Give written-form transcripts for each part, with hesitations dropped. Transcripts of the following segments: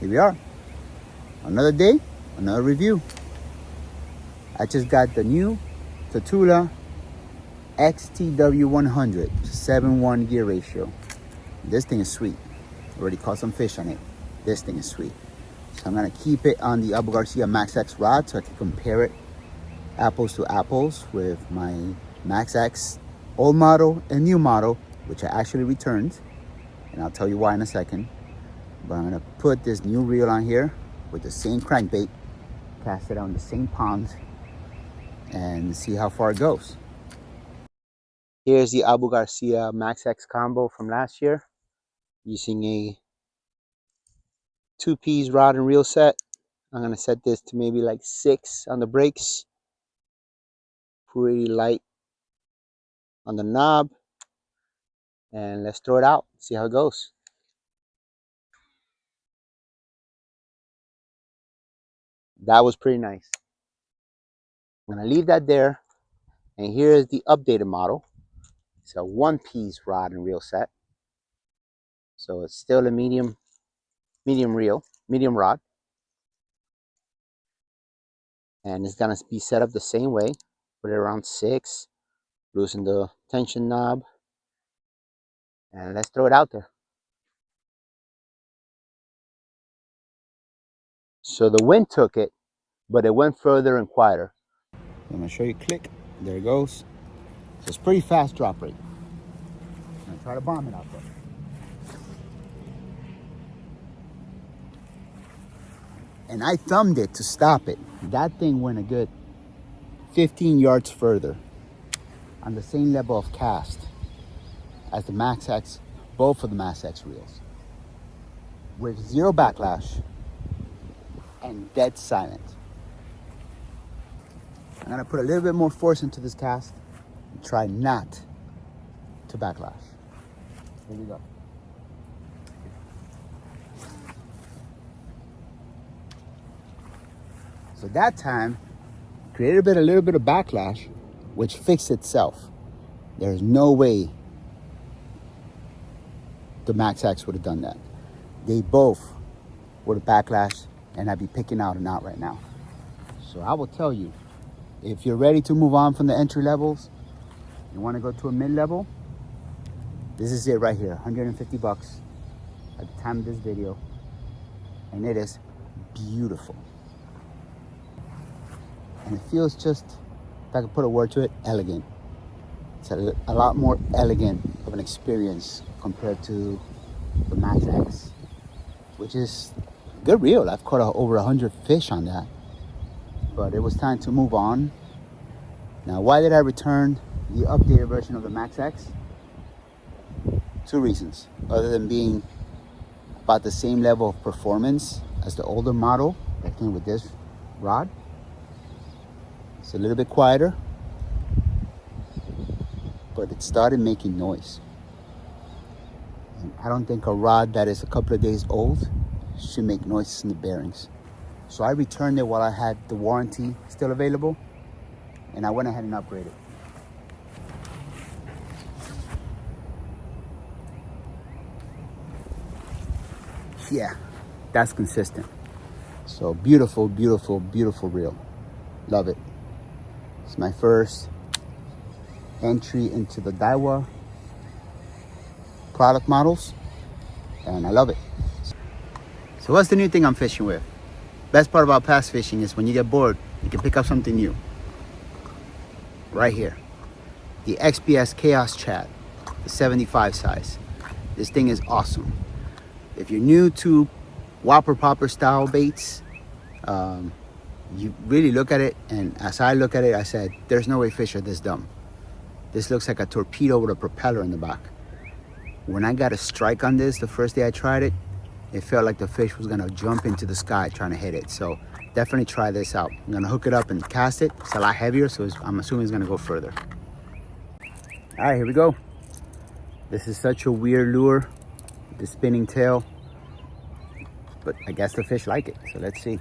here we are. Another day, another review. I just got the new Tatula XTW100 7:1 gear ratio. This thing is sweet. Already caught some fish on it. This thing is sweet. So I'm gonna keep it on the Abu Garcia Max X rod so I can compare it apples to apples with my Max X old model and new model, which I actually returned, and I'll tell you why in a second. But I'm gonna put this new reel on here with the same crankbait, cast it on the same pond, and see how far it goes. Here's the Abu Garcia Max X combo from last year, using a 2-piece rod and reel set. I'm gonna set this to maybe like 6 on the brakes, pretty light on the knob, and let's throw it out, see how it goes. That was pretty nice. I'm gonna leave that there, and here is the updated model. It's a 1-piece rod and reel set, so it's still a medium rod, and it's gonna be set up the same way. Put it around 6, loosen the tension knob, and let's throw it out there. So the wind took it, but it went further and quieter. I'm gonna show you, click, there it goes. So it's pretty fast drop rate. I'm gonna try to bomb it out there. And I thumbed it to stop it. That thing went a good 15 yards further on the same level of cast as the Max X, both of the Max X reels, with 0 backlash and dead silent. I'm gonna put a little bit more force into this cast and try not to backlash. Here we go. So that time, created a little bit of backlash, which fixed itself. There's no way the Max X would have done that. They both would have backlashed, and I'd be picking out a knot right now. So I will tell you, if you're ready to move on from the entry levels, you want to go to a mid-level, this is it right here, 150 bucks at the time of this video, and it is beautiful. And it feels just, if I could put a word to it, elegant. It's a lot more elegant of an experience compared to the Max X, which is a good reel. I've caught over 100 fish on that, but it was time to move on. Now, why did I return the updated version of the Max X? 2 reasons, other than being about the same level of performance as the older model that came with this rod. It's a little bit quieter, but it started making noise. And I don't think a rod that is a couple of days old should make noises in the bearings. So I returned it while I had the warranty still available, and I went ahead and upgraded. Yeah, that's consistent. So beautiful, beautiful, beautiful reel. Love it. It's my first entry into the Daiwa product models, and I love it. So what's the new thing I'm fishing with? Best part about pass fishing is when you get bored, you can pick up something new. Right here, the XPS Chaos Chad, the 75 size. This thing is awesome. If you're new to whopper popper style baits, you really look at it, and as I look at it, I said, there's no way fish are this dumb. This looks like a torpedo with a propeller in the back. When I got a strike on this the first day I tried it, it felt like the fish was gonna jump into the sky trying to hit it. So definitely try this out. I'm gonna hook it up and cast it. It's a lot heavier, so I'm assuming it's gonna go further. All right, here we go. This is such a weird lure, the spinning tail, but I guess the fish like it, so let's see.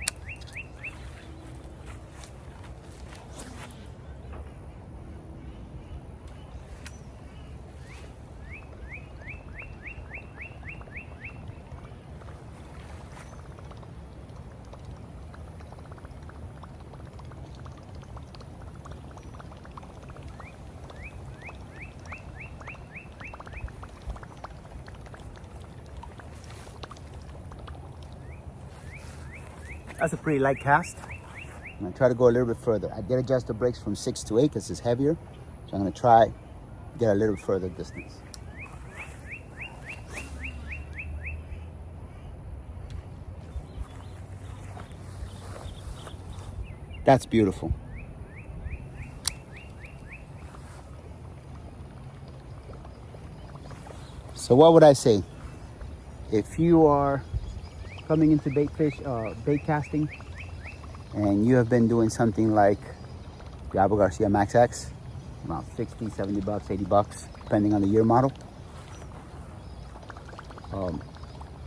That's a pretty light cast. I'm gonna try to go a little bit further. I did adjust the brakes from 6 to 8 because it's heavier. So I'm gonna try get a little further distance. That's beautiful. So what would I say? If you are coming into bait casting, and you have been doing something like the Abu Garcia Max X, around 60, 70 bucks, 80 bucks, depending on the year model.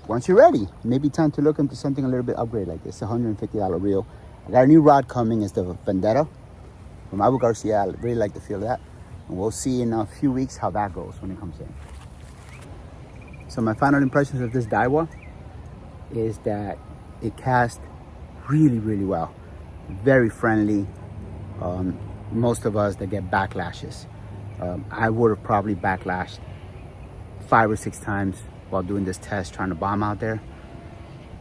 Once you're ready, maybe time to look into something a little bit upgraded like this, $150 reel. I got a new rod coming, it's the Vendetta from Abu Garcia. I really like the feel of that. And we'll see in a few weeks how that goes when it comes in. So my final impressions of this Daiwa is that it casts really, really well. Very friendly. Most of us that get backlashes. I would have probably backlashed 5 or 6 times while doing this test, trying to bomb out there.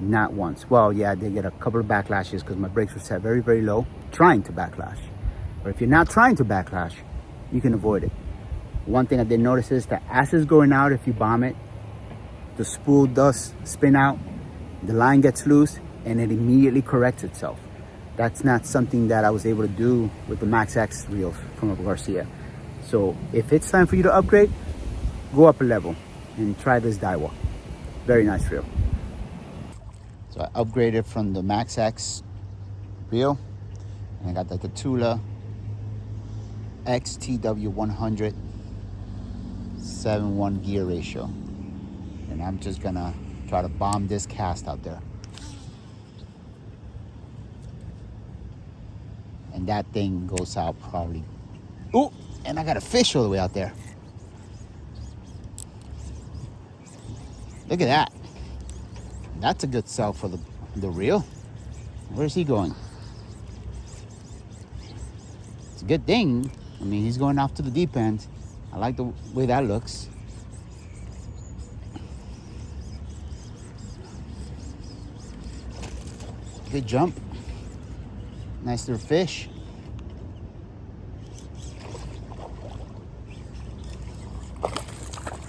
Not once. Well, yeah, I did get a couple of backlashes because my brakes were set very, very low, trying to backlash. But if you're not trying to backlash, you can avoid it. One thing I did notice is that as it's going out, if you bomb it, the spool does spin out, the line gets loose, and it immediately corrects itself. That's not something that I was able to do with the Max X reels from Abu Garcia. So if it's time for you to upgrade, go up a level and try this Daiwa. Very nice reel. So I upgraded from the Max X reel, and I got the Tatula XTW100 7:1 gear ratio. And I'm just gonna try to bomb this cast out there. And that thing goes out probably. Ooh, and I got a fish all the way out there. Look at that. That's a good sell for the reel. Where's he going? It's a good thing. I mean, he's going off to the deep end. I like the way that looks. Good jump. Nice little fish.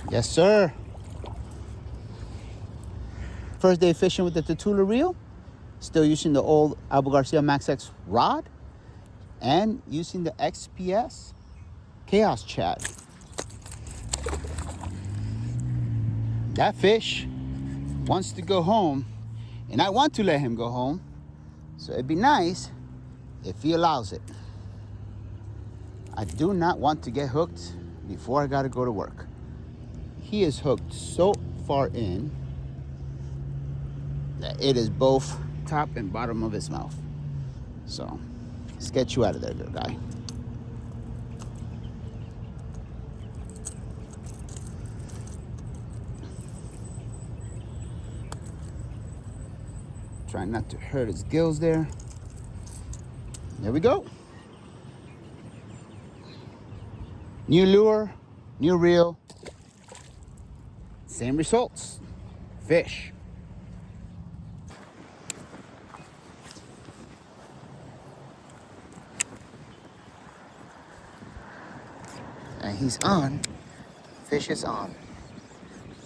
Yes, sir. First day fishing with the Tatula reel. Still using the old Abu Garcia Max X rod. And using the XPS Chad. That fish wants to go home. And I want to let him go home. So it'd be nice if he allows it. I do not want to get hooked before I gotta go to work. He is hooked so far in that it is both top and bottom of his mouth. So let's get you out of there, good guy. Try not to hurt his gills there. There we go. New lure, new reel, same results. Fish. And he's on. Fish is on.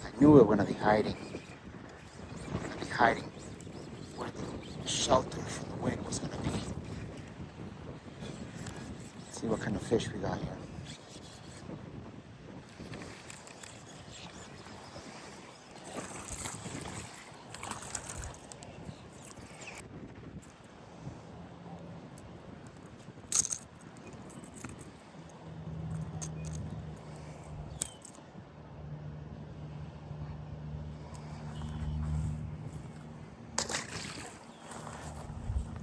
I knew we were gonna be hiding. We're gonna be hiding where the shelter from the wind was gonna be. Let's see what kind of fish we got here.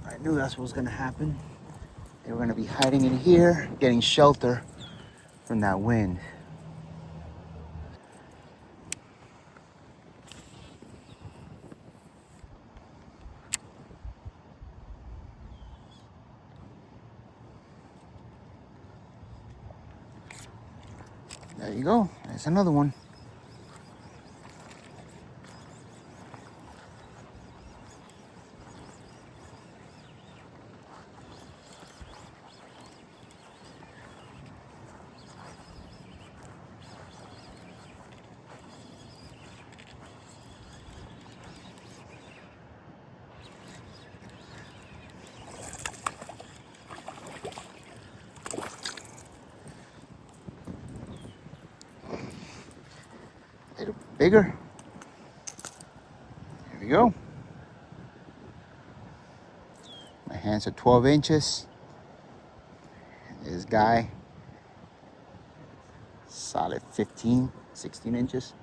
I knew that's what was gonna happen. They were gonna be hiding in here, getting shelter from that wind. There you go, there's another one. bigger. Here we go. My hands are 12 inches. This guy, solid 15, 16 inches.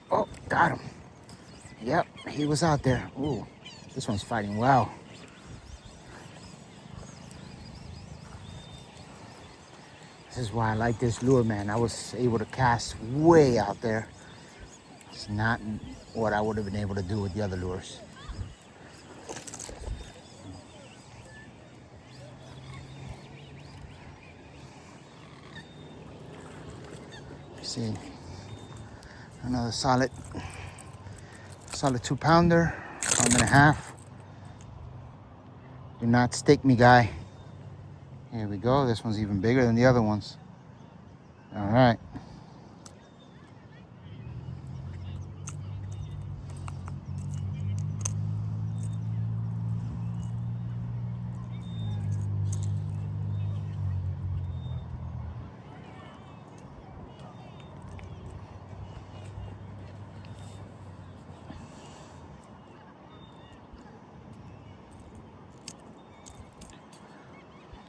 Oh, got him. Yep, he was out there. Ooh, this one's fighting well. This is why I like this lure, man. I was able to cast way out there. It's not what I would have been able to do with the other lures. See, another solid 2-pounder, 1.5. Do not stick me, guy. Here we go. This one's even bigger than the other ones. All right.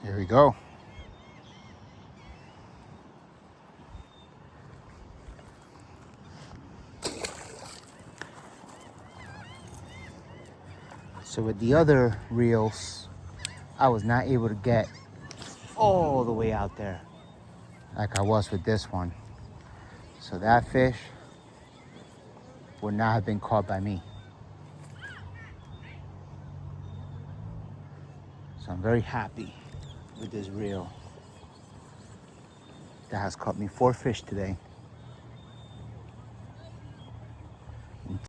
Here we go. So with the other reels, I was not able to get all the way out there like I was with this one. So that fish would not have been caught by me. So I'm very happy with this reel that has caught me 4 fish today.